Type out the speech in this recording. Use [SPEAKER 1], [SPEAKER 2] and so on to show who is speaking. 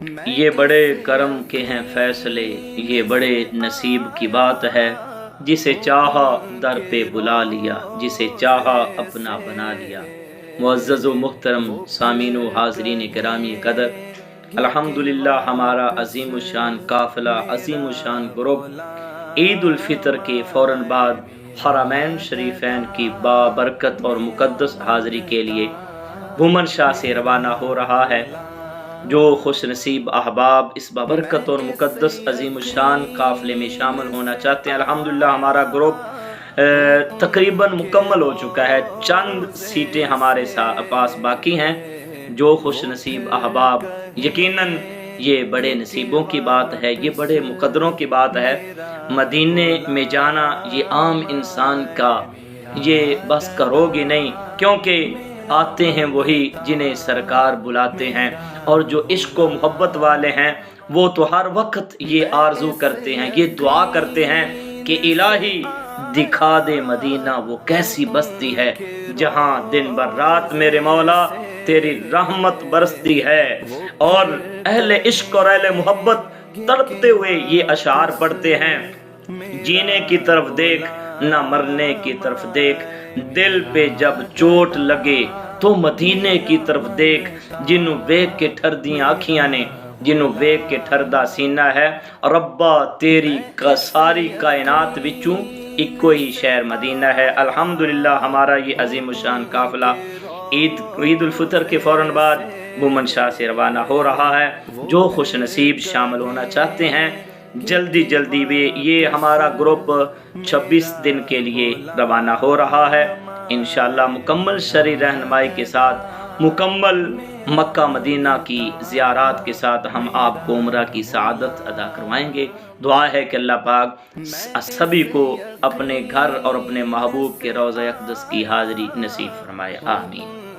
[SPEAKER 1] یہ بڑے کرم کے ہیں فیصلے، یہ بڑے نصیب کی بات ہے، جسے چاہا در پہ بلا لیا، جسے چاہا اپنا بنا لیا۔ معزز و محترم سامعین و حاضرین گرامی قدر، الحمدللہ ہمارا عظیم الشان قافلہ، عظیم الشان گروپ عید الفطر کے فوراً بعد حرمین شریفین کی بابرکت اور مقدس حاضری کے لیے بھومن شاہ سے روانہ ہو رہا ہے۔ جو خوش نصیب احباب اس بابرکت اور مقدس عظیم الشان قافلے میں شامل ہونا چاہتے ہیں، الحمدللہ ہمارا گروپ تقریباً مکمل ہو چکا ہے، چند سیٹیں ہمارے پاس باقی ہیں۔ جو خوش نصیب احباب، یقیناً یہ بڑے نصیبوں کی بات ہے، یہ بڑے مقدروں کی بات ہے۔ مدینے میں جانا یہ عام انسان کا یہ بس کرو گی نہیں، کیونکہ آتے ہیں وہی جنہیں سرکار بلاتے ہیں، اور جو عشق و محبت والے ہیں وہ تو ہر وقت یہ آرزو کرتے ہیں، یہ دعا کرتے ہیں کہ الہی دکھا دے مدینہ وہ کیسی بستی ہے جہاں دن بر رات میرے مولا تیری رحمت برستی ہے۔ اور اہل عشق اور اہل محبت تڑپتے ہوئے یہ اشعار پڑھتے ہیں: جینے کی طرف دیکھ نہ مرنے کی طرف دیکھ، دل پہ جب چوٹ لگے تو مدینے کی طرف دیکھ، جنوں ویکھ کے ٹھردیاں آکھیاں نے، جنوں ویکھ کے ٹھردا سینہ ہے، ربا تیری ساری کائنات وچوں اکو ہی شہر مدینہ ہے۔ الحمدللہ ہمارا یہ عظیم الشان قافلہ عید الفطر کے فوراً بعد بھومن شاہ سے روانہ ہو رہا ہے۔ جو خوش نصیب شامل ہونا چاہتے ہیں جلدی بھی، یہ ہمارا گروپ 26 دن کے لیے روانہ ہو رہا ہے، انشاءاللہ مکمل شرعی رہنمائی کے ساتھ، مکمل مکہ مدینہ کی زیارات کے ساتھ ہم آپ کو عمرہ کی سعادت عطا کروائیں گے۔ دعا ہے کہ اللہ پاک سبھی کو اپنے گھر اور اپنے محبوب کے روضہ اقدس کی حاضری نصیب فرمائے، آمین۔